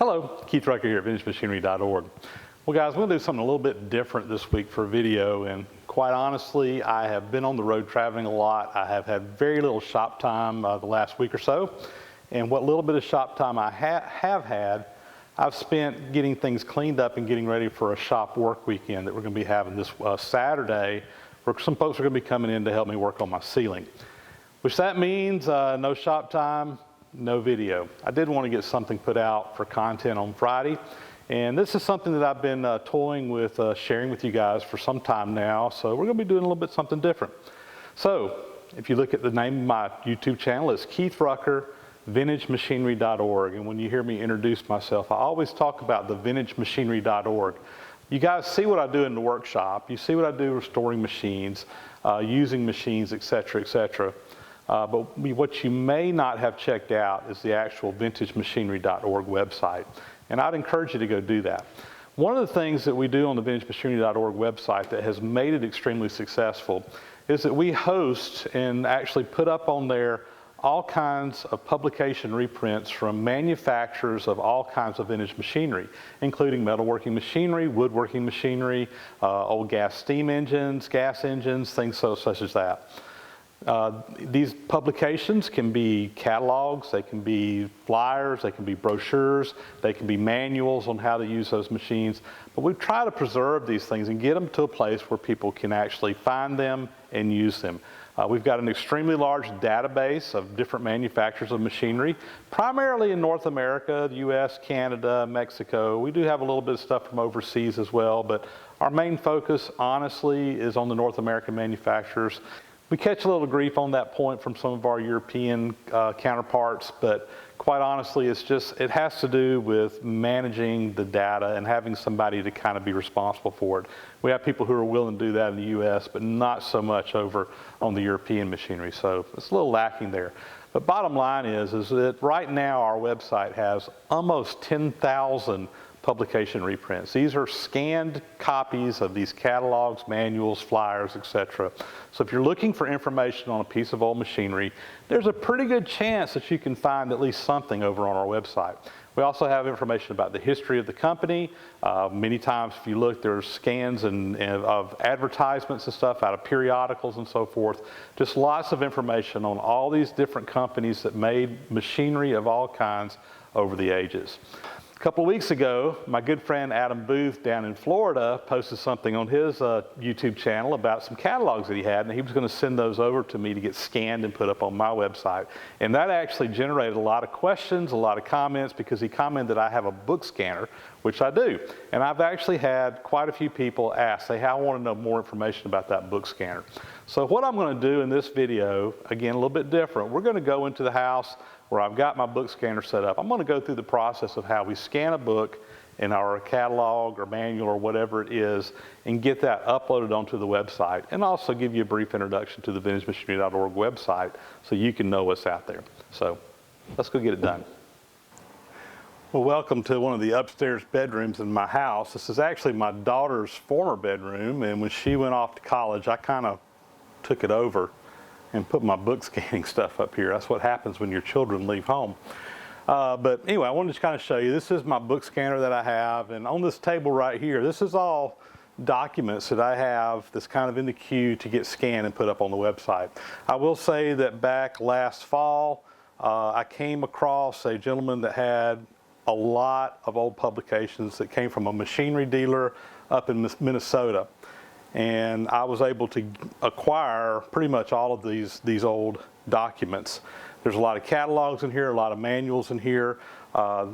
Hello, Keith Rucker here at VintageMachinery.org. Well guys, we're going to do something a little bit different this week for a video, and quite honestly, I have been on the road traveling a lot. I have had very little shop time the last week or so, and what little bit of shop time I have had, I've spent getting things cleaned up and getting ready for a shop work weekend that we're going to be having this Saturday, where some folks are going to be coming in to help me work on my ceiling. Which that means no shop time, no video. I did want to get something put out for content on Friday, and this is something that I've been toying with sharing with you guys for some time now, so we're going to be doing a little bit something different. So if you look at the name of my YouTube channel, it's Keith Rucker, VintageMachinery.org, and when you hear me introduce myself, I always talk about the VintageMachinery.org. You guys see what I do in the workshop, you see what I do restoring machines, using machines, etc., etc. But what you may not have checked out is the actual VintageMachinery.org website, and I'd encourage you to go do that. One of the things that we do on the VintageMachinery.org website that has made it extremely successful is that we host and actually put up on there all kinds of publication reprints from manufacturers of all kinds of vintage machinery, including metalworking machinery, woodworking machinery, old gas steam engines, gas engines, things such as that. These publications can be catalogs, they can be flyers, they can be brochures, they can be manuals on how to use those machines. But we try to preserve these things and get them to a place where people can actually find them and use them. We've got an extremely large database of different manufacturers of machinery, primarily in North America, the US, Canada, Mexico. We do have a little bit of stuff from overseas as well, but our main focus, honestly, is on the North American manufacturers. We catch a little grief on that point from some of our European counterparts, but quite honestly, it has to do with managing the data and having somebody to kind of be responsible for it. We have people who are willing to do that in the US, but not so much over on the European machinery, so it's a little lacking there. But bottom line is that right now our website has almost 10,000 publication reprints. These are scanned copies of these catalogs, manuals, flyers, etc. So if you're looking for information on a piece of old machinery, there's a pretty good chance that you can find at least something over on our website. We also have information about the history of the company. Many times if you look, there's scans of advertisements and stuff out of periodicals and so forth. Just lots of information on all these different companies that made machinery of all kinds over the ages. A couple of weeks ago, my good friend Adam Booth down in Florida posted something on his YouTube channel about some catalogs that he had, and he was going to send those over to me to get scanned and put up on my website. And that actually generated a lot of questions, a lot of comments, because he commented I have a book scanner, which I do. And I've actually had quite a few people ask, say, I want to know more information about that book scanner. So what I'm going to do in this video, again, a little bit different, we're going to go into the house where I've got my book scanner set up. I'm going to go through the process of how we scan a book in our catalog or manual or whatever it is and get that uploaded onto the website, and also give you a brief introduction to the VintageMachinery.org website so you can know what's out there. So let's go get it done. Well, welcome to one of the upstairs bedrooms in my house. This is actually my daughter's former bedroom, and when she went off to college, I kind of took it over and put my book scanning stuff up here. That's what happens when your children leave home. But anyway, I wanted to kind of show you, this is my book scanner that I have, and on this table right here, this is all documents that I have that's kind of in the queue to get scanned and put up on the website. I will say that back last fall, I came across a gentleman that had a lot of old publications that came from a machinery dealer up in Minnesota. And I was able to acquire pretty much all of these old documents. There's a lot of catalogs in here, a lot of manuals in here,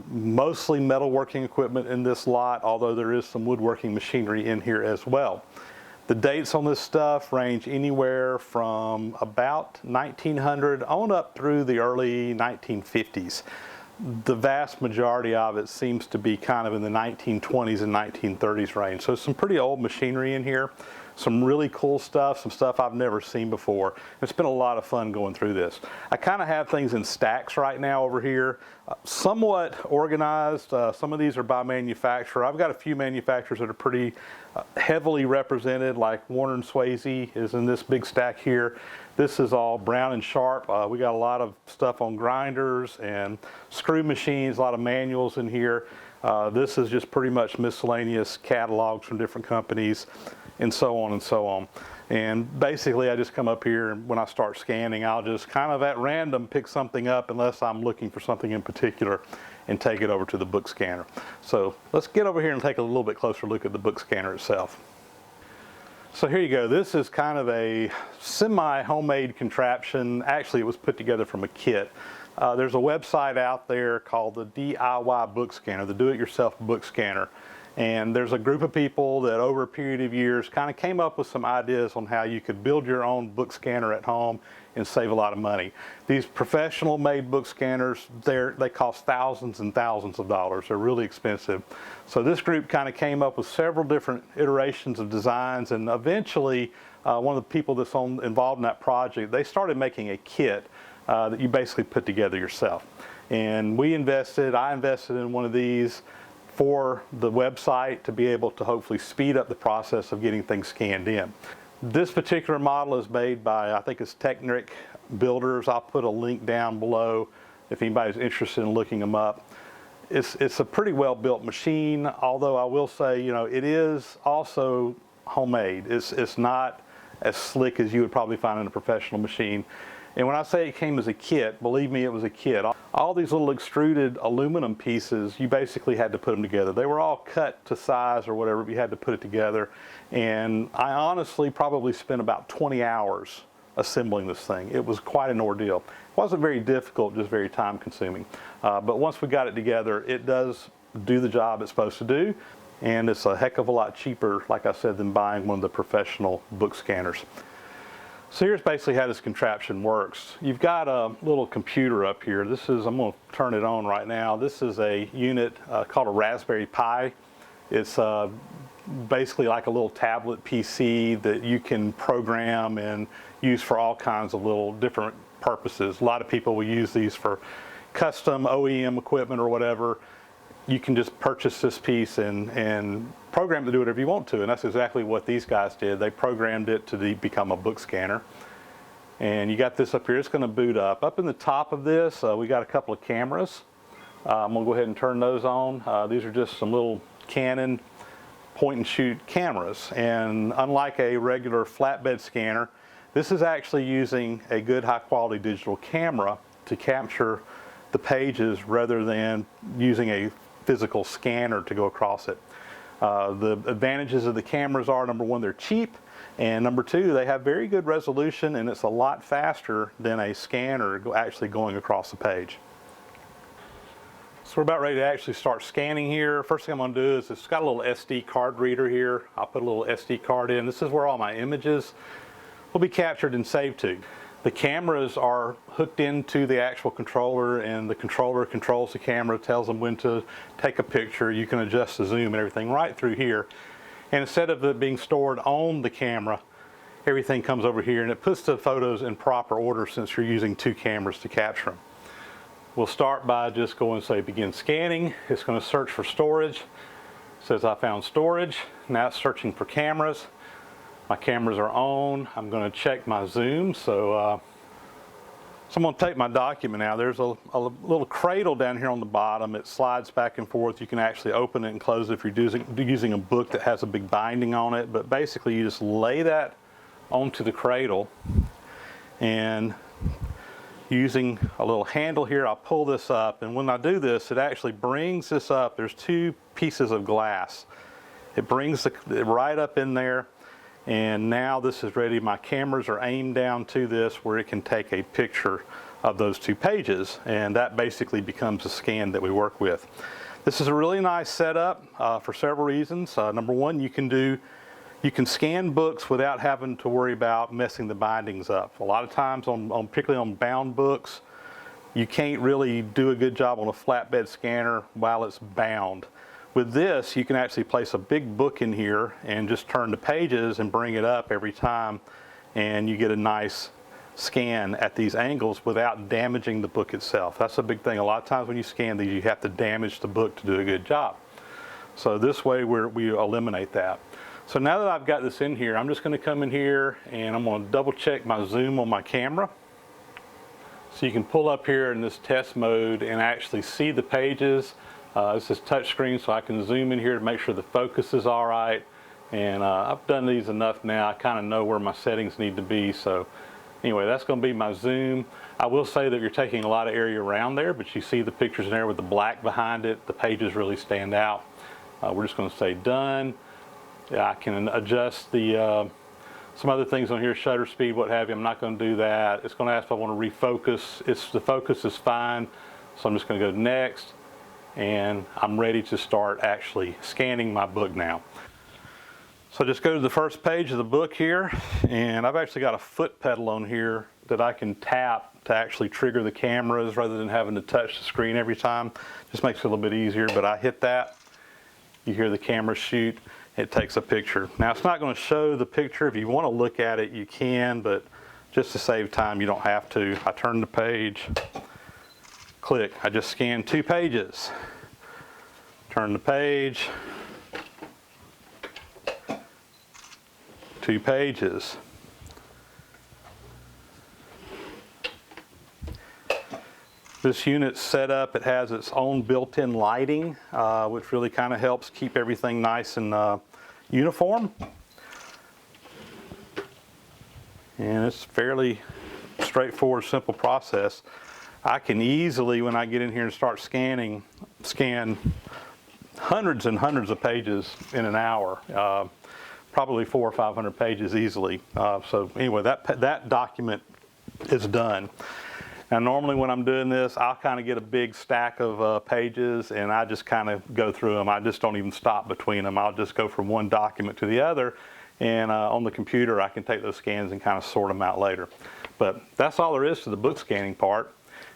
mostly metalworking equipment in this lot, although there is some woodworking machinery in here as well. The dates on this stuff range anywhere from about 1900 on up through the early 1950s. The vast majority of it seems to be kind of in the 1920s and 1930s range. So some pretty old machinery in here. some really cool stuff, some stuff I've never seen before. It's been a lot of fun going through this. I kind of have things in stacks right now over here, somewhat organized. Some of these are by manufacturer. I've got a few manufacturers that are pretty heavily represented, like Warner & Swasey is in this big stack here. This is all Brown and Sharp. We got a lot of stuff on grinders and screw machines, a lot of manuals in here. This is just pretty much miscellaneous catalogs from different companies and so on and so on. And basically I just come up here and when I start scanning, I'll just kind of at random pick something up unless I'm looking for something in particular and take it over to the book scanner. So let's get over here and take a little bit closer look at the book scanner itself. So here you go. This is kind of a semi-homemade contraption. Actually, it was put together from a kit. There's a website out there called the DIY Book Scanner, the Do-It-Yourself Book Scanner. And there's a group of people that over a period of years kind of came up with some ideas on how you could build your own book scanner at home and save a lot of money. These professional made book scanners, they cost thousands and thousands of dollars. They're really expensive. So this group kind of came up with several different iterations of designs, and eventually one of the people that's involved in that project, they started making a kit that you basically put together yourself. And I invested in one of these for the website to be able to hopefully speed up the process of getting things scanned in. This particular model is made by, I think it's Technic Builders. I'll put a link down below if anybody's interested in looking them up. It's a pretty well built machine, although I will say, you know, it is also homemade. It's not as slick as you would probably find in a professional machine. And when I say it came as a kit, believe me, it was a kit. All these little extruded aluminum pieces, you basically had to put them together. They were all cut to size or whatever, but you had to put it together. And I honestly probably spent about 20 hours assembling this thing. It was quite an ordeal. It wasn't very difficult, just very time consuming. But once we got it together, it does do the job it's supposed to do. And it's a heck of a lot cheaper, like I said, than buying one of the professional book scanners. So here's basically how this contraption works. You've got a little computer up here. I'm going to turn it on right now. This is a unit called a Raspberry Pi. It's basically like a little tablet PC that you can program and use for all kinds of little different purposes. A lot of people will use these for custom OEM equipment or whatever. You can just purchase this piece and program it to do whatever you want to, and that's exactly what these guys did. They programmed it to become a book scanner. And you got this up here. It's going to boot up. Up in the top of this, we got a couple of cameras. I'm going to go ahead and turn those on. These are just some little Canon point and shoot cameras, and unlike a regular flatbed scanner, this is actually using a good high quality digital camera to capture the pages rather than using a physical scanner to go across it. The advantages of the cameras are, number one, they're cheap, and number two, they have very good resolution, and it's a lot faster than a scanner actually going across the page. So we're about ready to actually start scanning here. First thing I'm going to do is it's got a little SD card reader here. I'll put a little SD card in. This is where all my images will be captured and saved to. The cameras are hooked into the actual controller, and the controller controls the camera, tells them when to take a picture. You can adjust the zoom and everything right through here. And instead of it being stored on the camera, everything comes over here, and it puts the photos in proper order since you're using two cameras to capture them. We'll start by just going and say begin scanning. It's going to search for storage. It says I found storage. Now it's searching for cameras. My cameras are on. I'm going to check my zoom. So I'm going to take my document now. There's a little cradle down here on the bottom. It slides back and forth. You can actually open it and close it if you're using a book that has a big binding on it. But basically you just lay that onto the cradle, and using a little handle here, I'll pull this up. And when I do this, it actually brings this up. There's two pieces of glass. It brings it right up in there. And now this is ready. My cameras are aimed down to this where it can take a picture of those two pages, and that basically becomes a scan that we work with. This is a really nice setup for several reasons. Number one, you can scan books without having to worry about messing the bindings up. A lot of times, particularly on bound books, you can't really do a good job on a flatbed scanner while it's bound. With this, you can actually place a big book in here and just turn the pages and bring it up every time, and you get a nice scan at these angles without damaging the book itself. That's a big thing. A lot of times when you scan these, you have to damage the book to do a good job. So this way we eliminate that. So now that I've got this in here, I'm just going to come in here and I'm going to double check my zoom on my camera. So you can pull up here in this test mode and actually see the pages. This is touch screen, so I can zoom in here to make sure the focus is all right. And I've done these enough now. I kind of know where my settings need to be. So anyway, that's going to be my zoom. I will say that you're taking a lot of area around there, but you see the pictures in there with the black behind it. The pages really stand out. We're just going to say done. I can adjust the some other things on here, shutter speed, what have you. I'm not going to do that. It's going to ask if I want to refocus. The focus is fine, so I'm just going to go next, and I'm ready to start actually scanning my book now. So just go to the first page of the book here, and I've actually got a foot pedal on here that I can tap to actually trigger the cameras rather than having to touch the screen every time. Just makes it a little bit easier, but I hit that. You hear the camera shoot. It takes a picture. Now it's not going to show the picture. If you want to look at it, you can, but just to save time, you don't have to. I turn the page, click. I just scanned 2 pages. Turn the page, 2 pages. This unit's set up, it has its own built-in lighting, which really kind of helps keep everything nice and uniform. And it's fairly straightforward, simple process. I can easily, when I get in here and start scanning, scan hundreds and hundreds of pages in an hour, probably 400 or 500 pages easily. So anyway, that document is done. Now normally when I'm doing this, I'll kind of get a big stack of pages and I just kind of go through them. I just don't even stop between them. I'll just go from one document to the other, and on the computer I can take those scans and kind of sort them out later. But that's all there is to the book scanning part,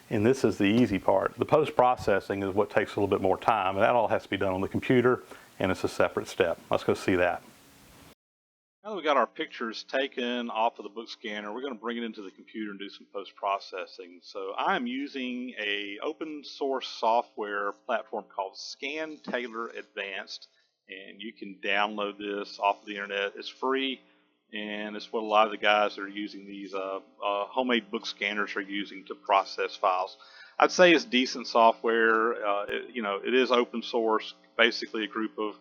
and this is the easy part. The post-processing is what takes a little bit more time, and that all has to be done on the computer, and it's a separate step. Let's go see that. Now that we got our pictures taken off of the book scanner, we're going to bring it into the computer and do some post-processing. So I'm using a open source software platform called Scan Tailor Advanced, and you can download this off of the internet. It's free, and it's what a lot of the guys that are using these homemade book scanners are using to process files. I'd say it's decent software. It is open source, basically a group of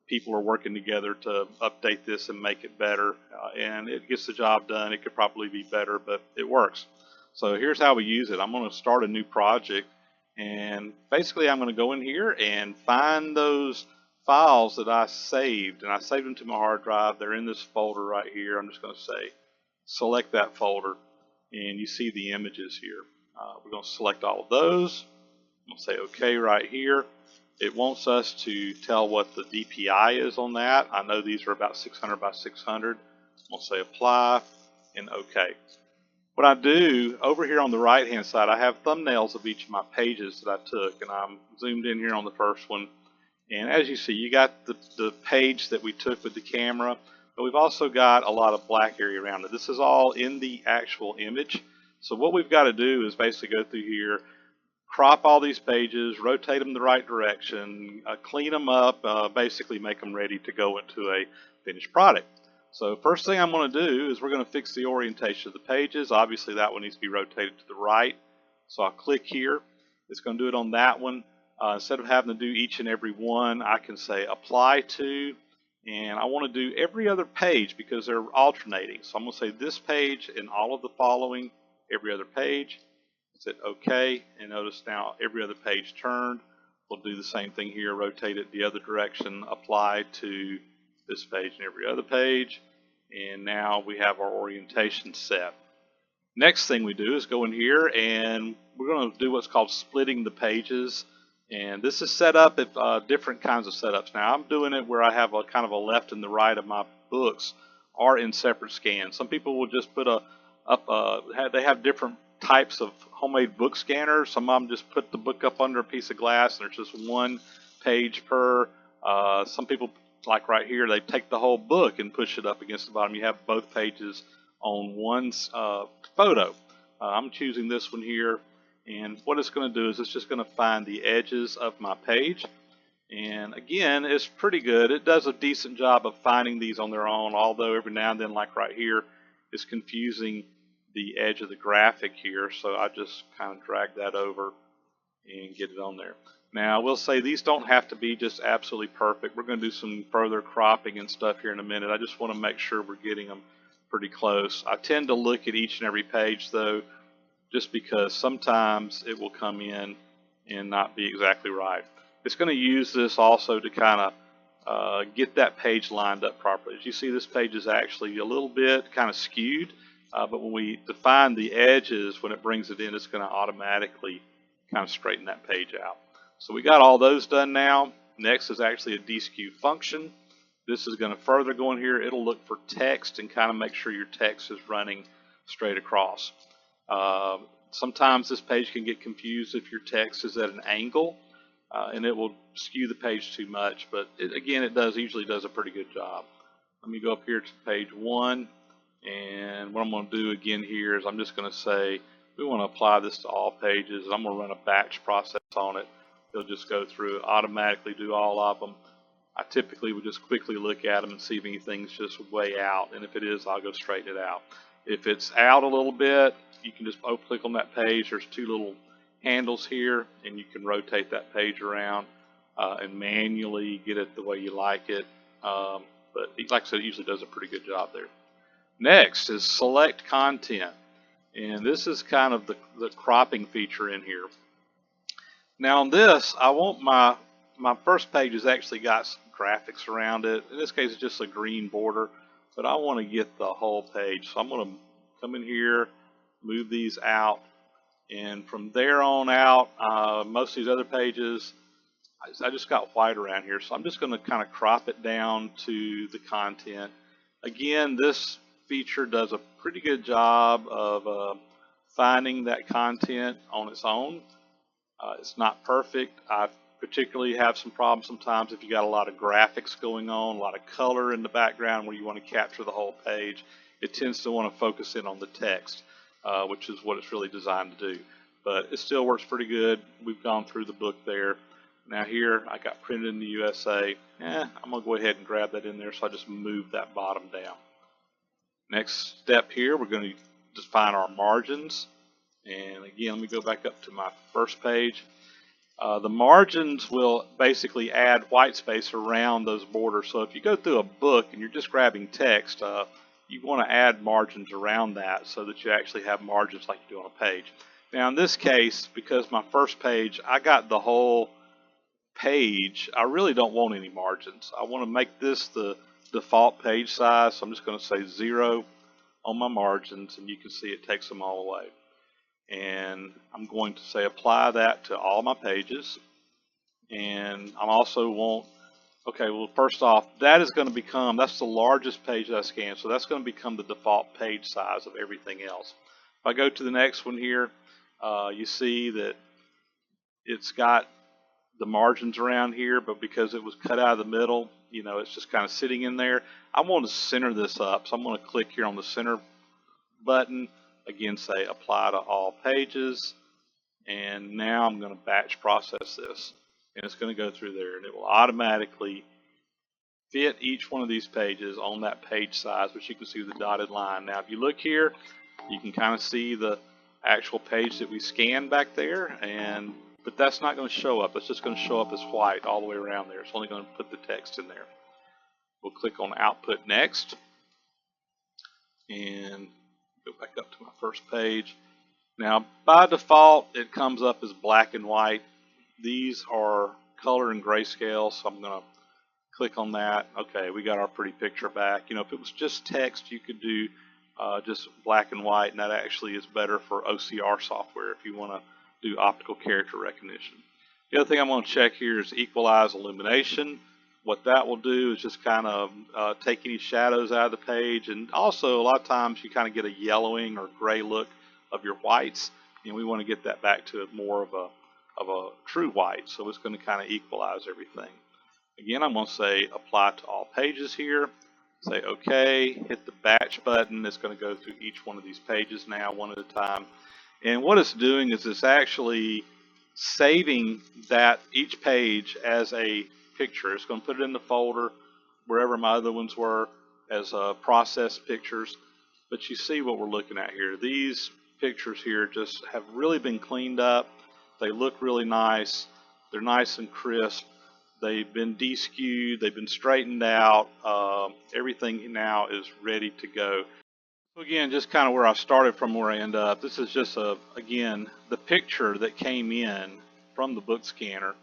people are working together to update this and make it better, and it gets the job done. It could probably be better, but it works. So here's how we use it. I'm going to start a new project, and basically I'm going to go in here and find those files that I saved, and I saved them to my hard drive. They're in this folder right here. I'm just going to say select that folder, and you see the images here. We're going to select all of those. I'm going to say OK right here. It wants us to tell what the DPI is on that. I know these are about 600 by 600. I'm going to say apply and OK. What I do over here on the right hand side, I have thumbnails of each of my pages that I took, and I'm zoomed in here on the first one. And as you see, you got the page that we took with the camera, but we've also got a lot of black area around it. This is all in the actual image. So what we've got to do is basically go through here, crop all these pages, rotate them the right direction, clean them up, basically make them ready to go into a finished product. So first thing I'm going to do is we're going to fix the orientation of the pages. Obviously that one needs to be rotated to the right. So I'll click here. It's going to do it on that one. Instead of having to do each and every one, I can say apply to, and I want to do every other page because they're alternating. So I'm going to say this page and all of the following, every other page. Hit OK, and notice now every other page turned. We'll do the same thing here, rotate it the other direction, apply to this page and every other page, and now we have our orientation set. Next thing we do is go in here and we're going to do what's called splitting the pages, and this is set up at different kinds of setups. Now I'm doing it where I have a kind of a left and the right of my books are in separate scans. Some people will just put they have different types of homemade book scanners. Some of them just put the book up under a piece of glass and there's just one page per Some people, like right here, they take the whole book and push it up against the bottom. You have both pages on one photo. I'm choosing this one here, and what it's going to do is it's just going to find the edges of my page. And again, it's pretty good. It does a decent job of finding these on their own, although every now and then, like right here, it's confusing the edge of the graphic here. So I just kind of drag that over and get it on there. Now, I will say these don't have to be just absolutely perfect. We're going to do some further cropping and stuff here in a minute. I just want to make sure we're getting them pretty close. I tend to look at each and every page, though, just because sometimes it will come in and not be exactly right. It's going to use this also to kind of get that page lined up properly. As you see, this page is actually a little bit kind of skewed, but when we define the edges, when it brings it in, it's going to automatically kind of straighten that page out. So we got all those done now. Next is actually a deskew function. This is going to further go in here. It'll look for text and kind of make sure your text is running straight across. Sometimes this page can get confused if your text is at an angle, and it will skew the page too much, but again, it usually does a pretty good job. Let me go up here to page 1, and what I'm going to do again here is I'm just going to say we want to apply this to all pages. I'm going to run a batch process on it. It'll just go through, automatically do all of them. I typically would just quickly look at them and see if anything's just way out, and if it is, I'll go straighten it out. If it's out a little bit, you can just click on that page. There's two little handles here, and you can rotate that page around and manually get it the way you like it. But like I said, it usually does a pretty good job there. Next is select content, and this is kind of the cropping feature in here. Now on this, I want my first page has actually got some graphics around it. In this case, it's just a green border, but I want to get the whole page. So I'm going to come in here, move these out, and from there on out, most of these other pages, I just got white around here. So I'm just going to kind of crop it down to the content. Again, this feature does a pretty good job of finding that content on its own. It's not perfect. I particularly have some problems sometimes if you got a lot of graphics going on, a lot of color in the background where you want to capture the whole page. It tends to want to focus in on the text, which is what it's really designed to do. But it still works pretty good. We've gone through the book there. Now here, I got printed in the USA. I'm going to go ahead and grab that in there, so I just move that bottom down. Next step here, we're going to define our margins. And again, let me go back up to my first page. The margins will basically add white space around those borders. So if you go through a book and you're just grabbing text, you want to add margins around that so that you actually have margins like you do on a page. Now in this case, because my first page, I got the whole page, I really don't want any margins. I want to make this the default page size, so I'm just going to say 0 on my margins, and you can see it takes them all away. And I'm going to say apply that to all my pages. And I also want, okay, well, first off, that is going to become, that's the largest page that I scanned, so that's going to become the default page size of everything else. If I go to the next one here, you see that it's got the margins around here, but because it was cut out of the middle, you know, it's just kind of sitting in there. I want to center this up, so I'm going to click here on the center button. Again, say apply to all pages, and now I'm going to batch process this, and it's going to go through there, and it will automatically fit each one of these pages on that page size, which you can see the dotted line. Now if you look here, you can kind of see the actual page that we scanned back there, but that's not going to show up. It's just going to show up as white all the way around there. It's only going to put the text in there. We'll click on Output Next, and go back up to my first page. Now by default it comes up as black and white. These are color and grayscale, so I'm going to click on that. Okay, we got our pretty picture back. You know, if it was just text, you could do just black and white, and that actually is better for OCR software if you want to do optical character recognition. The other thing I'm going to check here is equalize illumination. What that will do is just kind of take any shadows out of the page, and also a lot of times you kind of get a yellowing or gray look of your whites, and we want to get that back to more of a true white, so it's going to kind of equalize everything. Again, I'm going to say apply to all pages here. Say OK, hit the batch button. It's going to go through each one of these pages now one at a time. And what it's doing is it's actually saving that each page as a picture. It's going to put it in the folder wherever my other ones were as processed pictures. But you see what we're looking at here. These pictures here just have really been cleaned up. They look really nice. They're nice and crisp. They've been de-skewed. They've been straightened out. Everything now is ready to go. So again, just kind of where I started from where I end up. This is just again, the picture that came in from the book scanner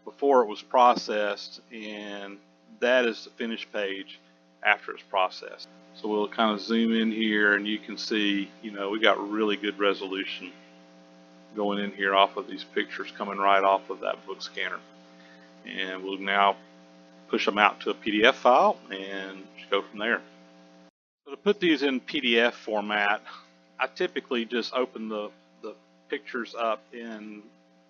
before it was processed, and that is the finished page after it's processed. So we'll kind of zoom in here, and you can see, we got really good resolution going in here off of these pictures coming right off of that book scanner. And we'll now push them out to a PDF file and just go from there. So to put these in PDF format, I typically just open the pictures up in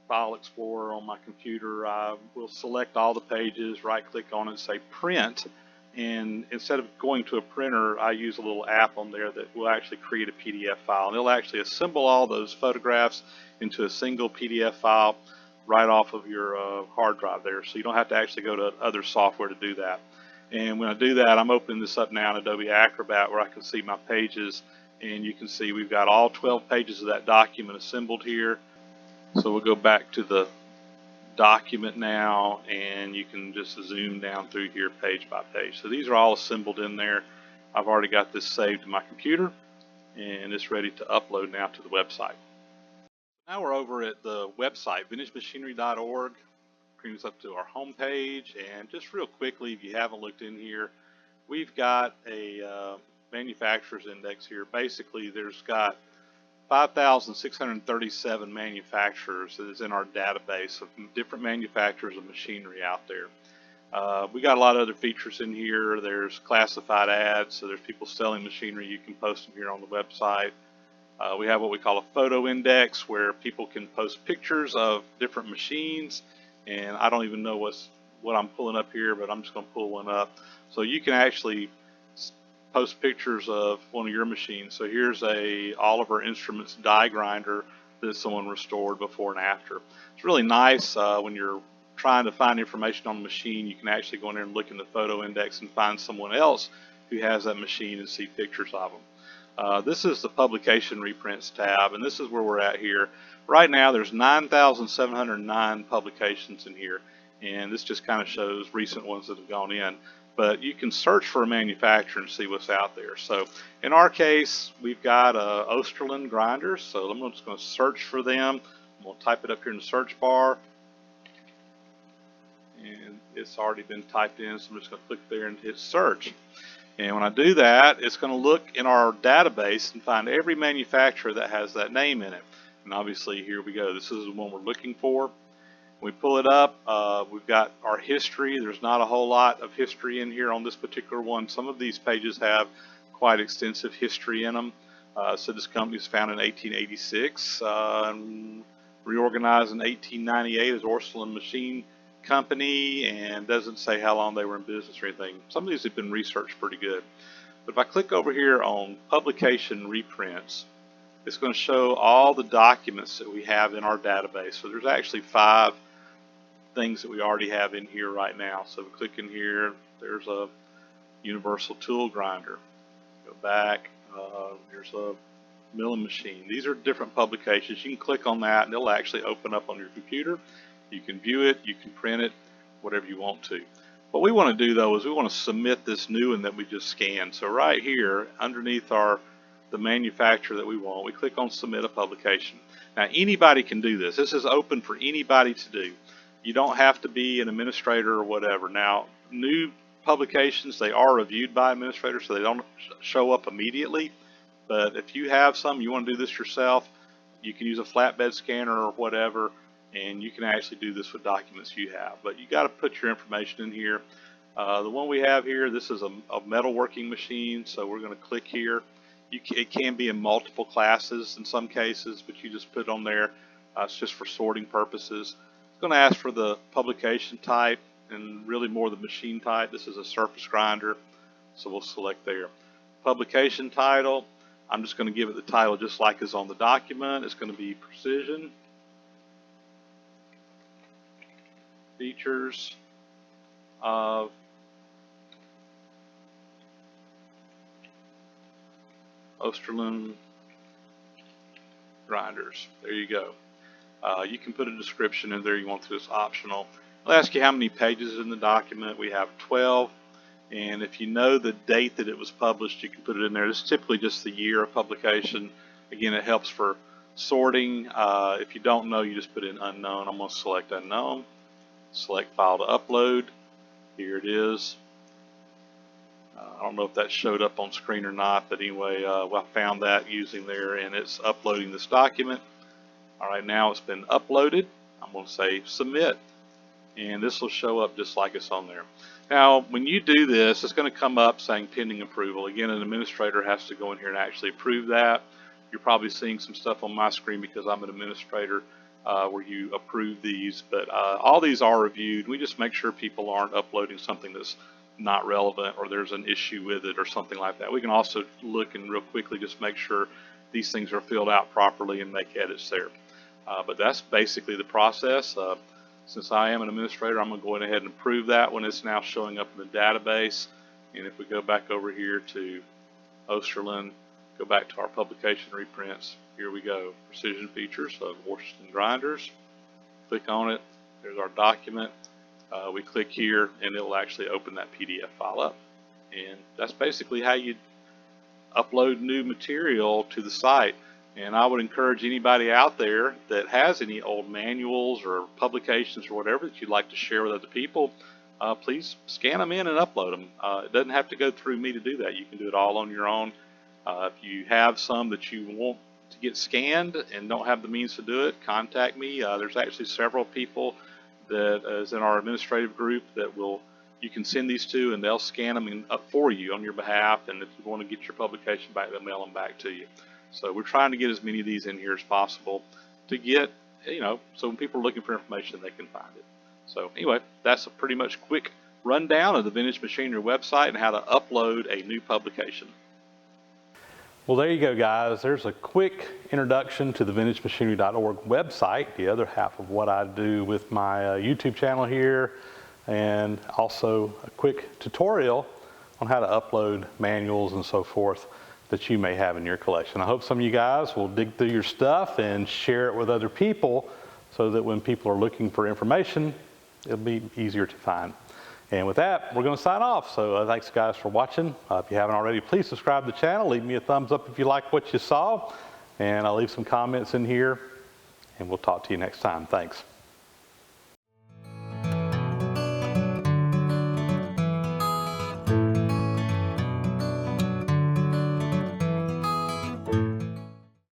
File Explorer on my computer. I will select all the pages, right click on it and say print, and instead of going to a printer, I use a little app on there that will actually create a PDF file, and it'll actually assemble all those photographs into a single PDF file right off of your hard drive there, so you don't have to actually go to other software to do that. And when I do that, I'm opening this up now in Adobe Acrobat where I can see my pages, and you can see we've got all 12 pages of that document assembled here. So we'll go back to the document now, and you can just zoom down through here page by page. So these are all assembled in there. I've already got this saved to my computer, and it's ready to upload now to the website. Now we're over at the website, VintageMachinery.org. Brings us up to our home page, and just real quickly, if you haven't looked in here, we've got a manufacturer's index here. Basically, there's got 5,637 manufacturers that is in our database of different manufacturers of machinery out there. We got a lot of other features in here. There's classified ads, so there's people selling machinery. You can post them here on the website. We have what we call a photo index, where people can post pictures of different machines, and I don't even know what I'm pulling up here, but I'm just going to pull one up. So you can actually post pictures of one of your machines. So here's a Oliver Instruments die grinder that someone restored before and after. It's really nice when you're trying to find information on the machine. You can actually go in there and look in the photo index and find someone else who has that machine and see pictures of them. This is the publication reprints tab, and this is where we're at here. Right now there's 9,709 publications in here, and this just kind of shows recent ones that have gone in. But you can search for a manufacturer and see what's out there. So in our case, we've got Osterlin grinders, so I'm just going to search for them. I'm going to type it up here in the search bar, and it's already been typed in, so I'm just going to click there and hit search. And when I do that, it's going to look in our database and find every manufacturer that has that name in it. And obviously, here we go. This is the one we're looking for. When we pull it up, we've got our history. There's not a whole lot of history in here on this particular one. Some of these pages have quite extensive history in them. So this company was founded in 1886, reorganized in 1898 as Osterlin Machine Company, and doesn't say how long they were in business or anything. Some of these have been researched pretty good. But if I click over here on publication reprints, it's going to show all the documents that we have in our database. So there's actually 5 things that we already have in here right now. So we click in here, there's a universal tool grinder. Go back, there's a milling machine. These are different publications. You can click on that and it'll actually open up on your computer. You can view it, you can print it, whatever you want to. What we want to do though is we want to submit this new one that we just scanned. So right here underneath the manufacturer that we want, we click on submit a publication. Now anybody can do this. This is open for anybody to do. You don't have to be an administrator or whatever. Now new publications, they are reviewed by administrators, so they don't show up immediately. But if you have some, you want to do this yourself, you can use a flatbed scanner or whatever, and you can actually do this with documents you have. But you got to put your information in here. The one we have here, this is a metalworking machine, so we're going to click here. It can be in multiple classes in some cases, but you just put it on there. It's just for sorting purposes. It's going to ask for the publication type. and really more the machine type. This is a surface grinder, so we'll select there. Publication title, I'm just going to give it the title just like is on the document. It's going to be Precision Features of Osterlin grinders. There you go. You can put a description in there you want to. It's optional. I'll ask you how many pages in the document. We have 12. And if you know the date that it was published, you can put it in there. It's typically just the year of publication. Again, it helps for sorting. If you don't know, you just put in unknown. I'm going to select unknown. Select file to upload. Here it is. I don't know if that showed up on screen or not, but anyway, I found that using there, and it's uploading this document. All right, now it's been uploaded. I'm going to say submit, and this will show up just like it's on there. Now, when you do this, it's going to come up saying pending approval. Again, an administrator has to go in here and actually approve that. You're probably seeing some stuff on my screen because I'm an administrator where you approve these, but all these are reviewed. We just make sure people aren't uploading something that's not relevant or there's an issue with it or something like that. We can also look and real quickly just make sure these things are filled out properly and make edits there. But that's basically the process. Since I am an administrator, I'm going to go ahead and approve that when it's now showing up in the database. And if we go back over here to Osterlin, go back to our publication reprints, here we go. Precision features of Osterlin grinders. Click on it. There's our document. We click here and it will actually open that PDF file up. And that's basically how you upload new material to the site. And I would encourage anybody out there that has any old manuals or publications or whatever that you'd like to share with other people, please scan them in and upload them. It doesn't have to go through me to do that. You can do it all on your own. If you have some that you want to get scanned and don't have the means to do it, contact me. There's actually several people that is in our administrative group that you can send these to, and they'll scan them up for you on your behalf. And if you want to get your publication back, they'll mail them back to you. So we're trying to get as many of these in here as possible to get, so when people are looking for information, they can find it. So anyway, that's a pretty much quick rundown of the Vintage Machinery website and how to upload a new publication. Well, there you go, guys. There's a quick introduction to the VintageMachinery.org website, the other half of what I do with my YouTube channel here, and also a quick tutorial on how to upload manuals and so forth that you may have in your collection. I hope some of you guys will dig through your stuff and share it with other people so that when people are looking for information, it'll be easier to find. And with that, we're going to sign off. So thanks, guys, for watching. If you haven't already, please subscribe to the channel. Leave me a thumbs up if you like what you saw. And I'll leave some comments in here. And we'll talk to you next time. Thanks.